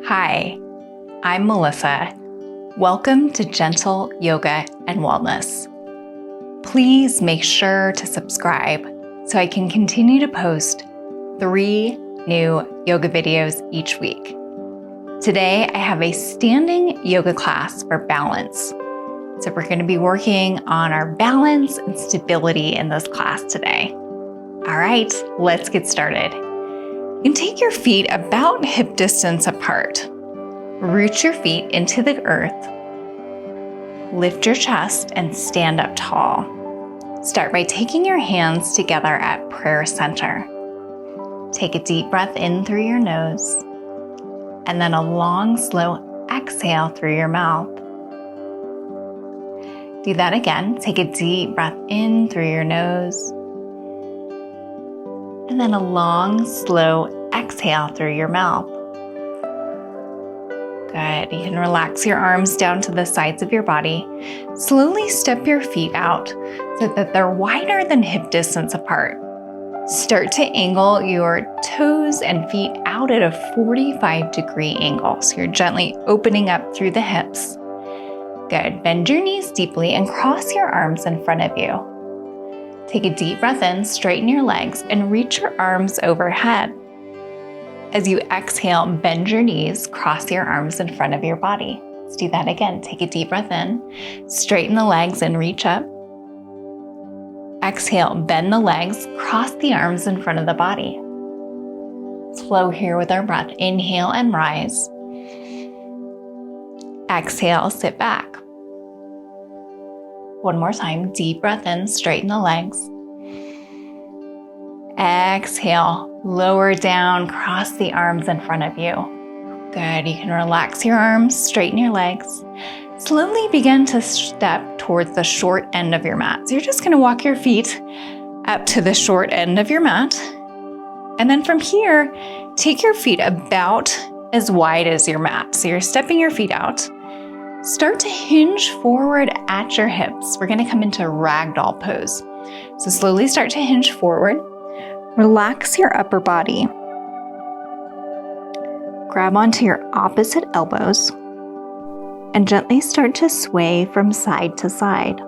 Hi, I'm Melissa. Welcome to Gentle Yoga and Wellness. Please make sure to subscribe so I can continue to post 3 new yoga videos each week. Today, I have a standing yoga class for balance. So we're going to be working on our balance and stability in this class today. All right, let's get started. You can take your feet about hip distance apart. Root your feet into the earth. Lift your chest and stand up tall. Start by taking your hands together at prayer center. Take a deep breath in through your nose, and then a long, slow exhale through your mouth. Do that again. Take a deep breath in through your nose, and then a long, slow exhale through your mouth. Good. You can relax your arms down to the sides of your body. Slowly step your feet out so that they're wider than hip distance apart. Start to angle your toes and feet out at a 45-degree angle. So you're gently opening up through the hips. Good. Bend your knees deeply and cross your arms in front of you. Take a deep breath in, straighten your legs, and reach your arms overhead. As you exhale, bend your knees, cross your arms in front of your body. Let's do that again. Take a deep breath in, straighten the legs and reach up. Exhale, bend the legs, cross the arms in front of the body. Flow here with our breath. Inhale and rise. Exhale, sit back. One more time. Deep breath in, straighten the legs. Exhale, lower down, cross the arms in front of you. Good. You can relax your arms, straighten your legs. Slowly begin to step towards the short end of your mat. So you're just going to walk your feet up to the short end of your mat. And then from here, take your feet about as wide as your mat. So you're stepping your feet out. Start to hinge forward at your hips. We're going to come into ragdoll pose. So slowly start to hinge forward. Relax your upper body. Grab onto your opposite elbows and gently start to sway from side to side.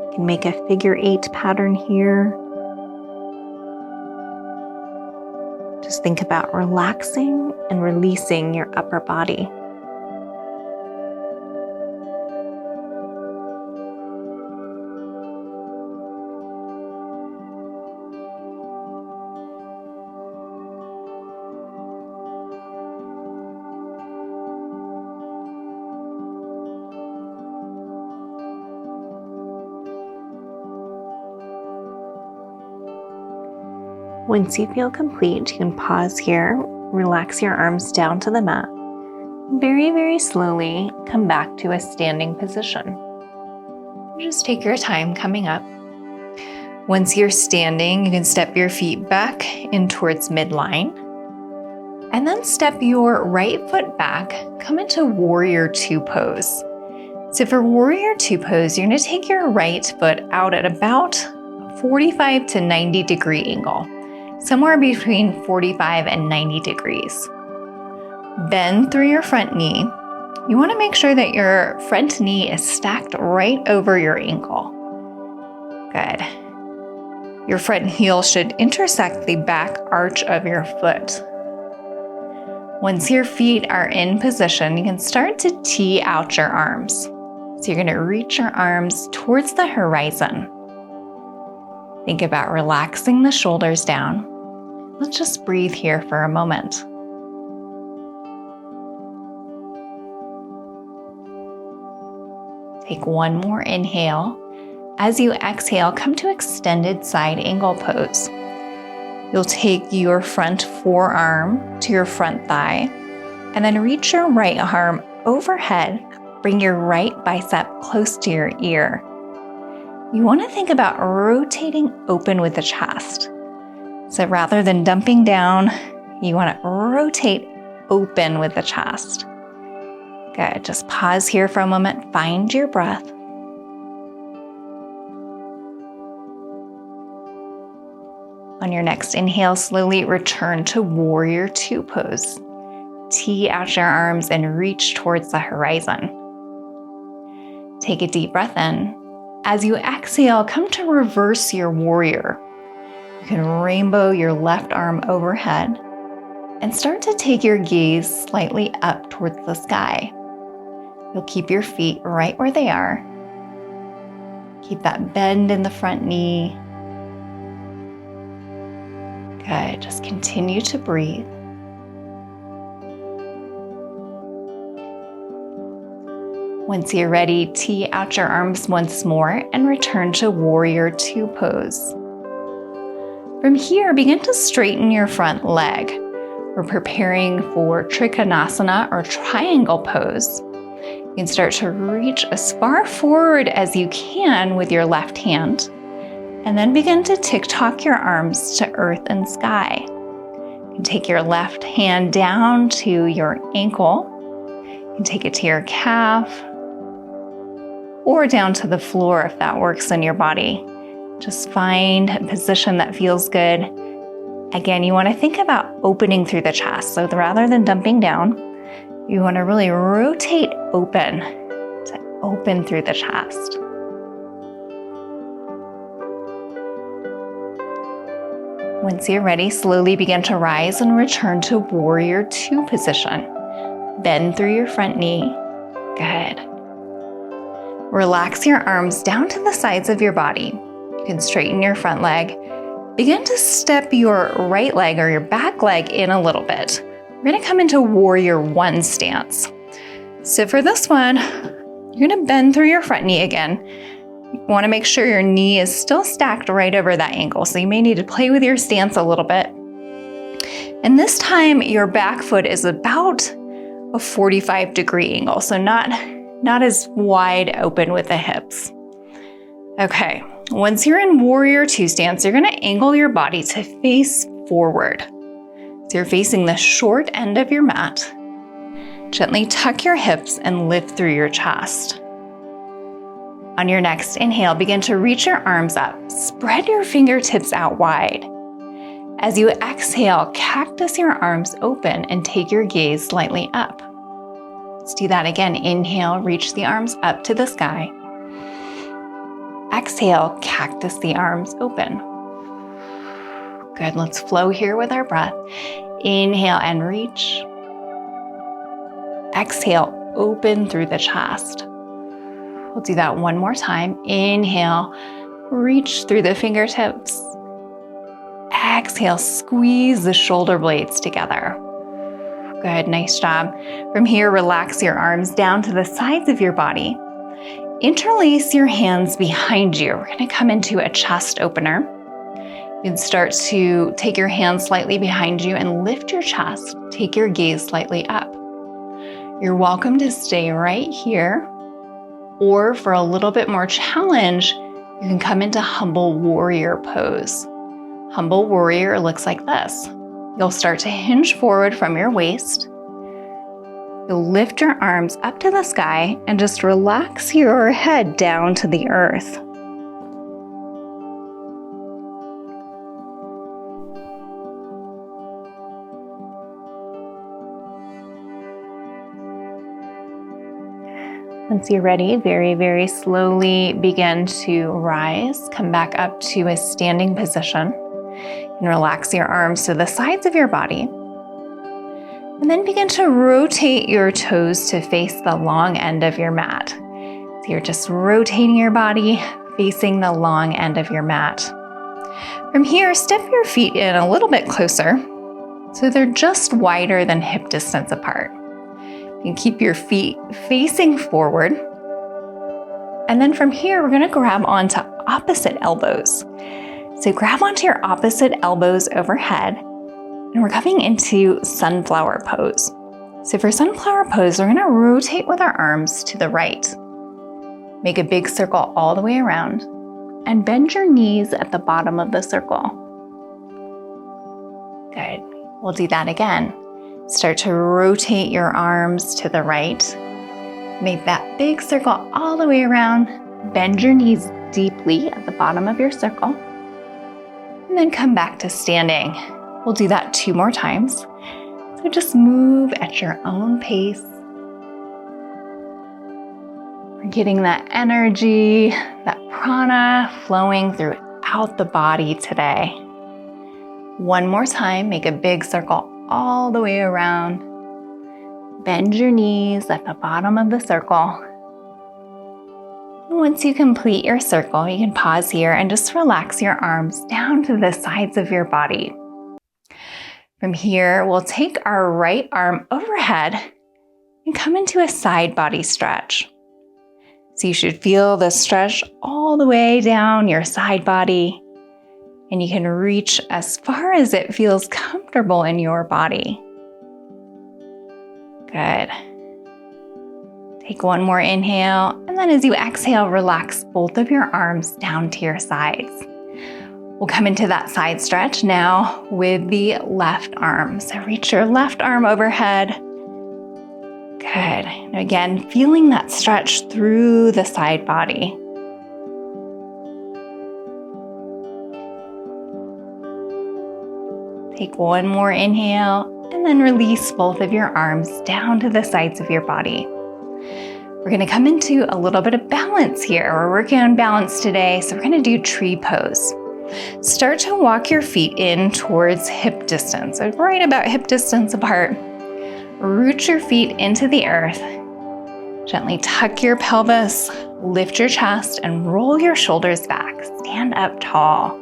You can make a figure 8 pattern here. Just think about relaxing and releasing your upper body. Once you feel complete, you can pause here, relax your arms down to the mat. Very, very slowly come back to a standing position. Just take your time coming up. Once you're standing, you can step your feet back in towards midline. And then step your right foot back, come into Warrior 2 pose. So for Warrior 2 pose, you're going to take your right foot out at about 45 to 90 degree angle. Somewhere between 45 and 90 degrees. Bend through your front knee. You want to make sure that your front knee is stacked right over your ankle. Good. Your front heel should intersect the back arch of your foot. Once your feet are in position, you can start to tee out your arms. So you're going to reach your arms towards the horizon. Think about relaxing the shoulders down. Let's just breathe here for a moment. Take one more inhale. As you exhale, come to extended side angle pose. You'll take your front forearm to your front thigh, and then reach your right arm overhead. Bring your right bicep close to your ear. You want to think about rotating open with the chest. So rather than dumping down, you want to rotate open with the chest. Good. Just pause here for a moment. Find your breath. On your next inhale, slowly return to warrior two pose. Tee out your arms and reach towards the horizon. Take a deep breath in. As you exhale, come to reverse your warrior. You can rainbow your left arm overhead and start to take your gaze slightly up towards the sky. You'll keep your feet right where they are. Keep that bend in the front knee. Good. Just continue to breathe. Once you're ready, tee out your arms once more and return to warrior two pose. From here, begin to straighten your front leg. We're preparing for Trikonasana or triangle pose. You can start to reach as far forward as you can with your left hand, and then begin to tick-tock your arms to earth and sky. You can take your left hand down to your ankle. You can take it to your calf, or down to the floor if that works in your body. Just find a position that feels good. Again, you want to think about opening through the chest. So rather than dumping down, you want to really rotate open to open through the chest. Once you're ready, slowly begin to rise and return to warrior two position. Bend through your front knee. Good. Relax your arms down to the sides of your body. You can straighten your front leg. Begin to step your right leg or your back leg in a little bit. We're going to come into warrior one stance. So for this one, you're going to bend through your front knee again. You want to make sure your knee is still stacked right over that ankle. So you may need to play with your stance a little bit. And this time your back foot is about a 45-degree angle. So not as wide open with the hips. Okay, once you're in warrior two stance, you're gonna angle your body to face forward. So you're facing the short end of your mat. Gently tuck your hips and lift through your chest. On your next inhale, begin to reach your arms up. Spread your fingertips out wide. As you exhale, cactus your arms open and take your gaze slightly up. Let's do that again. Inhale, reach the arms up to the sky. Exhale, cactus the arms open. Good, let's flow here with our breath. Inhale and reach. Exhale, open through the chest. We'll do that one more time. Inhale, reach through the fingertips. Exhale, squeeze the shoulder blades together. Good, nice job. From here, relax your arms down to the sides of your body. Interlace your hands behind you. We're going to come into a chest opener. You can start to take your hands slightly behind you and lift your chest. Take your gaze slightly up. You're welcome to stay right here, or for a little bit more challenge, you can come into humble warrior pose. Humble warrior looks like this. You'll start to hinge forward from your waist. You'll lift your arms up to the sky and just relax your head down to the earth. Once you're ready, very, very slowly begin to rise. Come back up to a standing position. And relax your arms to the sides of your body. And then begin to rotate your toes to face the long end of your mat. So you're just rotating your body, facing the long end of your mat. From here, step your feet in a little bit closer, so they're just wider than hip distance apart. You can keep your feet facing forward. And then from here, we're gonna grab onto opposite elbows. So grab onto your opposite elbows overhead, and we're coming into sunflower pose. So for sunflower pose, we're gonna rotate with our arms to the right. Make a big circle all the way around, and bend your knees at the bottom of the circle. Good, we'll do that again. Start to rotate your arms to the right. Make that big circle all the way around. Bend your knees deeply at the bottom of your circle. and then come back to standing. We'll do that 2 more times. So just move at your own pace. We're getting that energy, that prana flowing throughout the body today. 1 more time, make a big circle all the way around. Bend your knees at the bottom of the circle. Once you complete your circle, you can pause here and just relax your arms down to the sides of your body. From here, we'll take our right arm overhead and come into a side body stretch. So you should feel the stretch all the way down your side body, and you can reach as far as it feels comfortable in your body. Good. Take 1 more inhale, and then as you exhale, relax both of your arms down to your sides. We'll come into that side stretch now with the left arm. So reach your left arm overhead. Good. And again, feeling that stretch through the side body. Take 1 more inhale, and then release both of your arms down to the sides of your body. We're going to come into a little bit of balance here. We're working on balance today, so we're going to do tree pose. Start to walk your feet in towards hip distance, so right about hip distance apart. Root your feet into the earth. Gently tuck your pelvis, lift your chest, and roll your shoulders back. Stand up tall.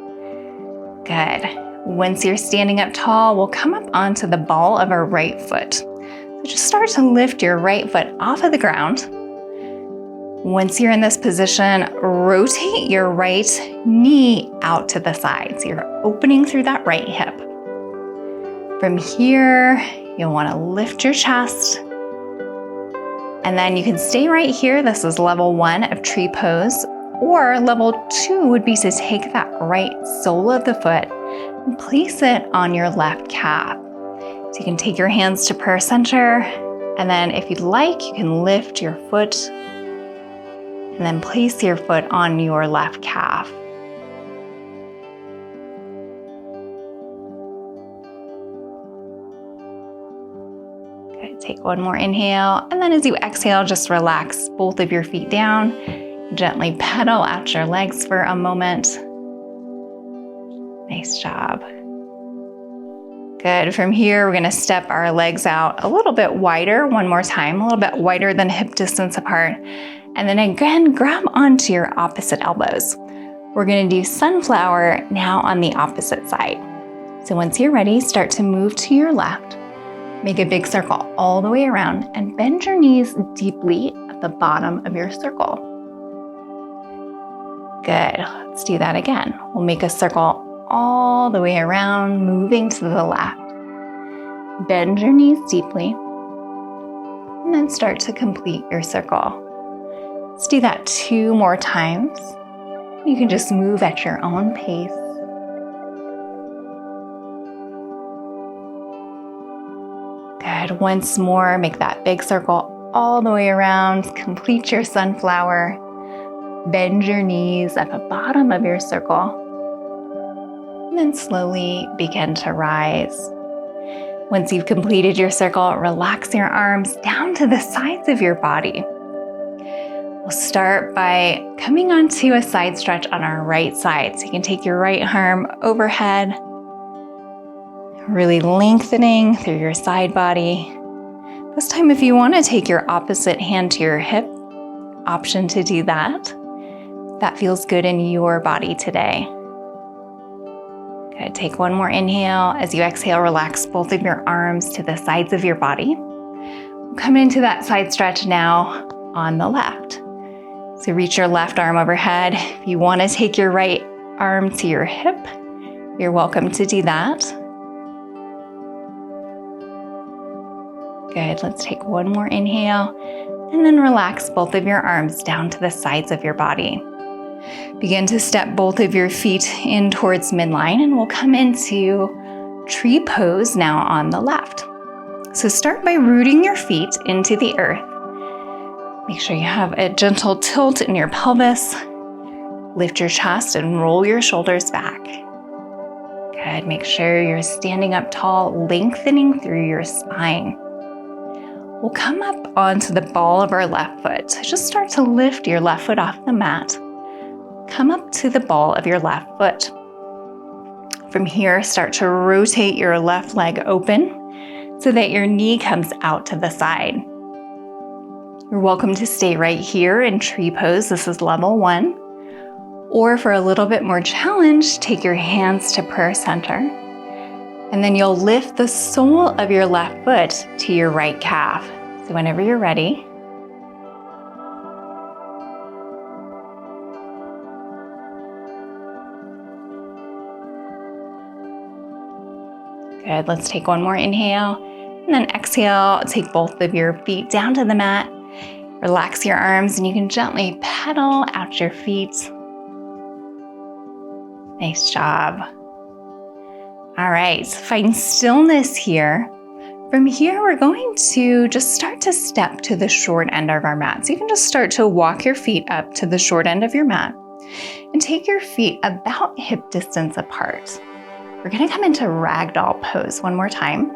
Good. Once you're standing up tall, we'll come up onto the ball of our right foot. So just start to lift your right foot off of the ground. Once you're in this position, rotate your right knee out to the side. So you're opening through that right hip. From here, you'll want to lift your chest. And then you can stay right here. This is level 1 of tree pose. Or level 2 would be to take that right sole of the foot and place it on your left calf. So you can take your hands to prayer center. And then if you'd like, you can lift your foot and then place your foot on your left calf. Okay, take 1 more inhale, and then as you exhale, just relax both of your feet down. Gently pedal out your legs for a moment. Nice job. Good. From here, we're going to step our legs out a little bit wider, 1 more time, a little bit wider than hip distance apart. And then again, grab onto your opposite elbows. We're going to do sunflower now on the opposite side. So once you're ready, start to move to your left. Make a big circle all the way around and bend your knees deeply at the bottom of your circle. Good. Let's do that again. We'll make a circle all the way around, moving to the left. Bend your knees deeply, and then start to complete your circle. Let's do that 2 more times. You can just move at your own pace. Good. Once more, make that big circle all the way around. Complete your sunflower. Bend your knees at the bottom of your circle. And then slowly begin to rise. Once you've completed your circle, relax your arms down to the sides of your body. We'll start by coming onto a side stretch on our right side. So you can take your right arm overhead, really lengthening through your side body. This time, if you want to take your opposite hand to your hip, option to do that. That feels good in your body today. Good. Take 1 more inhale. As you exhale, relax both of your arms to the sides of your body. We'll come into that side stretch now on the left. So reach your left arm overhead. If you want to take your right arm to your hip, you're welcome to do that. Good. Let's take 1 more inhale and then relax both of your arms down to the sides of your body. Begin to step both of your feet in towards midline, and we'll come into tree pose now on the left. So start by rooting your feet into the earth. Make sure you have a gentle tilt in your pelvis. Lift your chest and roll your shoulders back. Good. Make sure you're standing up tall, lengthening through your spine. We'll come up onto the ball of our left foot. So just start to lift your left foot off the mat. Come up to the ball of your left foot. From here, start to rotate your left leg open so that your knee comes out to the side. You're welcome to stay right here in tree pose. This is level 1. Or for a little bit more challenge, take your hands to prayer center. And then you'll lift the sole of your left foot to your right calf. So whenever you're ready, good. Let's take one more inhale and then exhale. Take both of your feet down to the mat. Relax your arms and you can gently pedal out your feet. Nice job. All right, find stillness here. From here, we're going to just start to step to the short end of our mat. So you can just start to walk your feet up to the short end of your mat and take your feet about hip distance apart. We're gonna come into ragdoll pose one more time.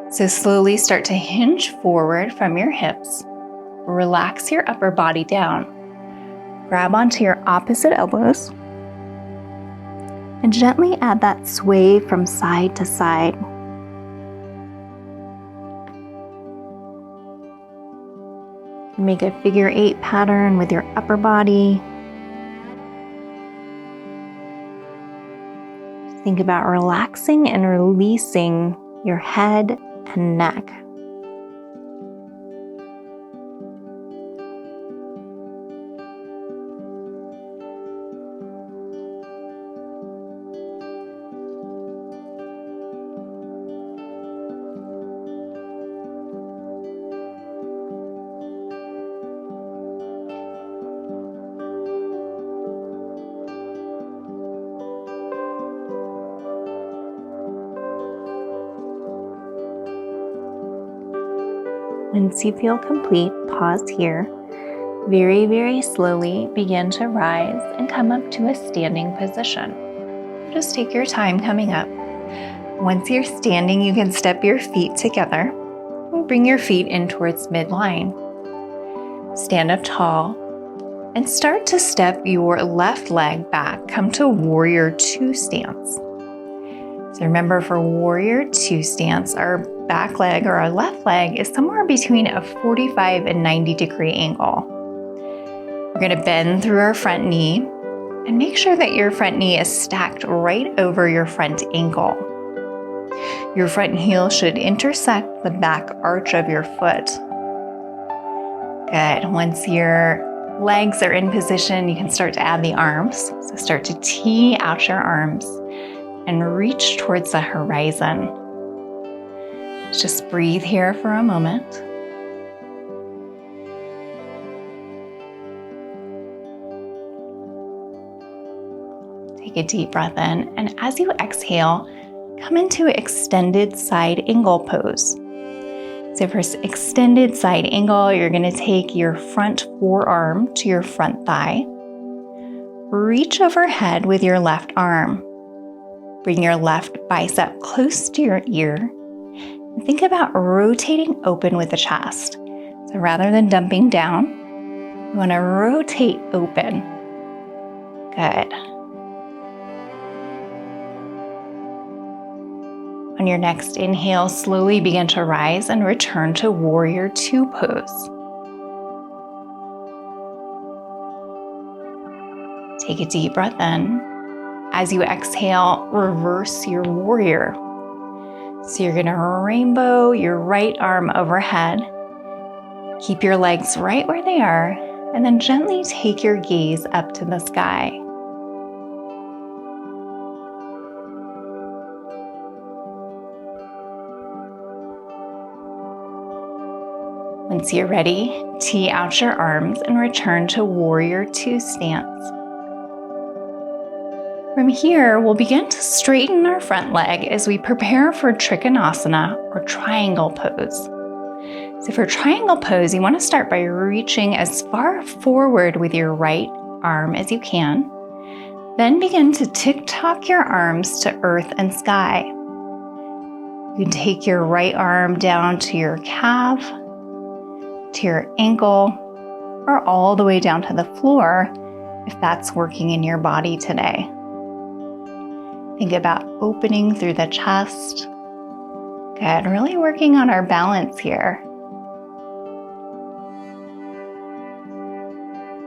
So slowly start to hinge forward from your hips. Relax your upper body down. Grab onto your opposite elbows. And gently add that sway from side to side. Make a figure 8 pattern with your upper body. Think about relaxing and releasing your head and neck. Once you feel complete, pause here. Very, very slowly begin to rise and come up to a standing position. Just take your time coming up. Once you're standing, you can step your feet together and bring your feet in towards midline. Stand up tall and start to step your left leg back. Come to Warrior 2 stance. So remember, for Warrior 2 stance, our back leg or our left leg is somewhere between a 45 and 90 degree angle. We're going to bend through our front knee and make sure that your front knee is stacked right over your front ankle. Your front heel should intersect the back arch of your foot. Good. Once your legs are in position, you can start to add the arms. So start to tee out your arms and reach towards the horizon. Just breathe here for a moment. Take a deep breath in, and as you exhale, come into extended side angle pose. So for extended side angle, you're going to take your front forearm to your front thigh. Reach overhead with your left arm. Bring your left bicep close to your ear. And think about rotating open with the chest. So rather than dumping down, you want to rotate open. Good. On your next inhale, slowly begin to rise and return to Warrior 2 pose. Take a deep breath in. As you exhale, reverse your warrior. So you're going to rainbow your right arm overhead. Keep your legs right where they are, and then gently take your gaze up to the sky. Once you're ready, tee out your arms and return to Warrior 2 stance. From here, we'll begin to straighten our front leg as we prepare for Trikonasana or triangle pose. So for triangle pose, you want to start by reaching as far forward with your right arm as you can. Then begin to tick-tock your arms to earth and sky. You can take your right arm down to your calf, to your ankle, or all the way down to the floor if that's working in your body today. Think about opening through the chest. Good, really working on our balance here.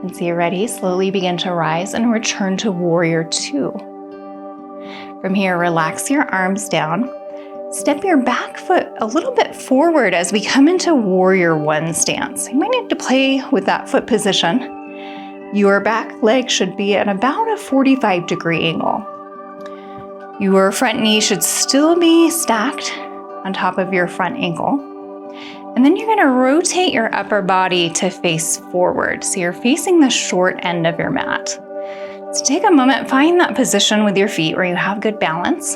Once you're ready, slowly begin to rise and return to Warrior 2. From here, relax your arms down. Step your back foot a little bit forward as we come into Warrior 1 stance. You might need to play with that foot position. Your back leg should be at about a 45-degree angle. Your front knee should still be stacked on top of your front ankle. And then you're going to rotate your upper body to face forward. So you're facing the short end of your mat. So take a moment, find that position with your feet where you have good balance.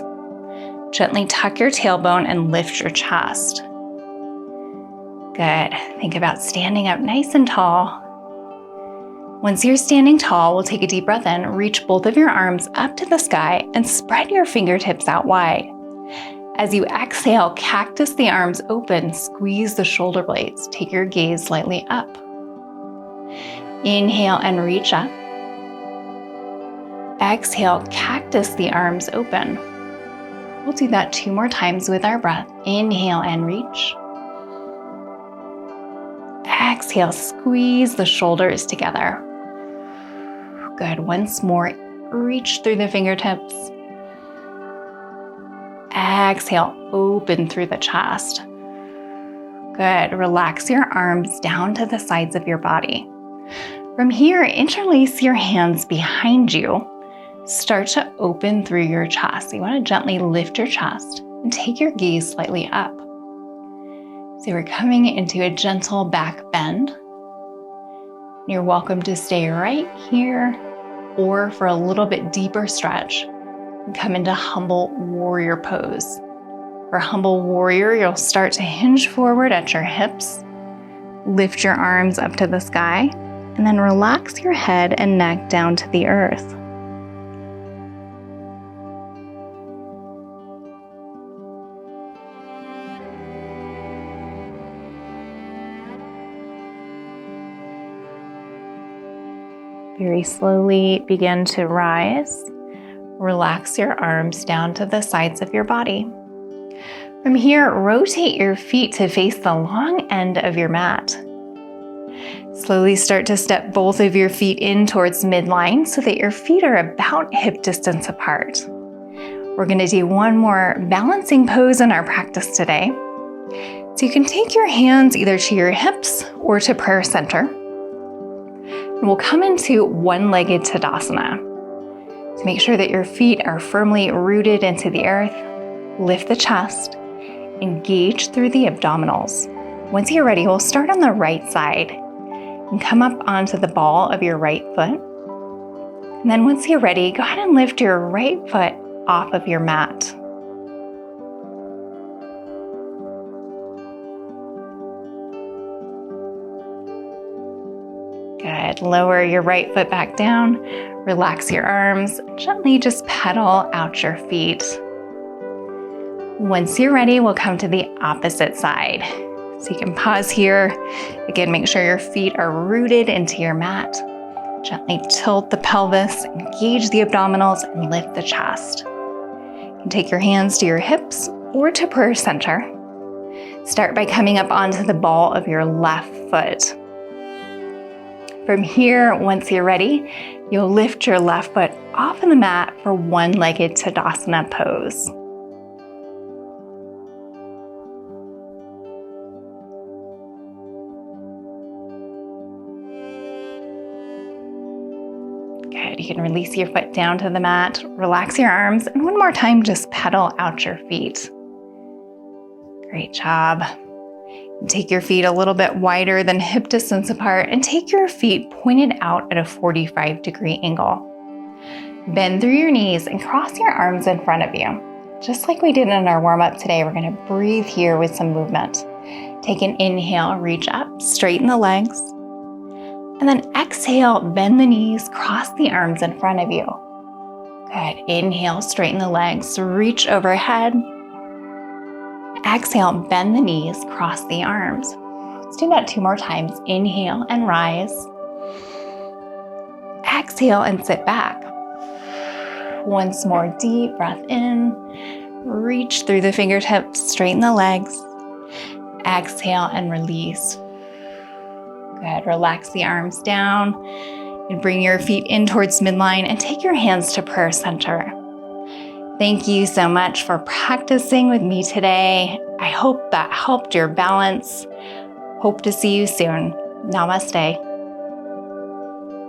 Gently tuck your tailbone and lift your chest. Good. Think about standing up nice and tall. Once you're standing tall, we'll take a deep breath in, reach both of your arms up to the sky, and spread your fingertips out wide. As you exhale, cactus the arms open, squeeze the shoulder blades. Take your gaze slightly up. Inhale and reach up. Exhale, cactus the arms open. We'll do that 2 more times with our breath. Inhale and reach. Exhale, squeeze the shoulders together. Good. Once more, reach through the fingertips. Exhale, open through the chest. Good. Relax your arms down to the sides of your body. From here, interlace your hands behind you. Start to open through your chest. You want to gently lift your chest and take your gaze slightly up. So we're coming into a gentle back bend. You're welcome to stay right here, or for a little bit deeper stretch, come into humble warrior pose. For humble warrior, you'll start to hinge forward at your hips, lift your arms up to the sky, and then relax your head and neck down to the earth. Very slowly begin to rise. Relax your arms down to the sides of your body. From here, rotate your feet to face the long end of your mat. Slowly start to step both of your feet in towards midline so that your feet are about hip distance apart. We're going to do one more balancing pose in our practice today. So you can take your hands either to your hips or to prayer center. And we'll come into one-legged Tadasana. So make sure that your feet are firmly rooted into the earth. Lift the chest. Engage through the abdominals. Once you're ready, we'll start on the right side and come up onto the ball of your right foot. And then once you're ready, go ahead and lift your right foot off of your mat. Good. Lower your right foot back down. Relax your arms. Gently just pedal out your feet. Once you're ready, we'll come to the opposite side. So you can pause here. Again, make sure your feet are rooted into your mat. Gently tilt the pelvis, engage the abdominals, and lift the chest. You can take your hands to your hips or to prayer center. Start by coming up onto the ball of your left foot. From here, once you're ready, you'll lift your left foot off of the mat for one-legged Tadasana pose. Good. You can release your foot down to the mat, relax your arms, and one more time, just pedal out your feet. Great job. Take your feet a little bit wider than hip distance apart and take your feet pointed out at a 45-degree angle. Bend through your knees and cross your arms in front of you. Just like we did in our warm-up today, we're going to breathe here with some movement. Take an inhale, reach up, straighten the legs. And then exhale, bend the knees, cross the arms in front of you. Good. Inhale, straighten the legs, reach overhead. Exhale, bend the knees, cross the arms. Let's do that 2 more times. Inhale and rise. Exhale and sit back. Once more, deep breath in. Reach through the fingertips, straighten the legs. Exhale and release. Good. Relax the arms down and bring your feet in towards midline and take your hands to prayer center. Thank you so much for practicing with me today. I hope that helped your balance. Hope to see you soon. Namaste.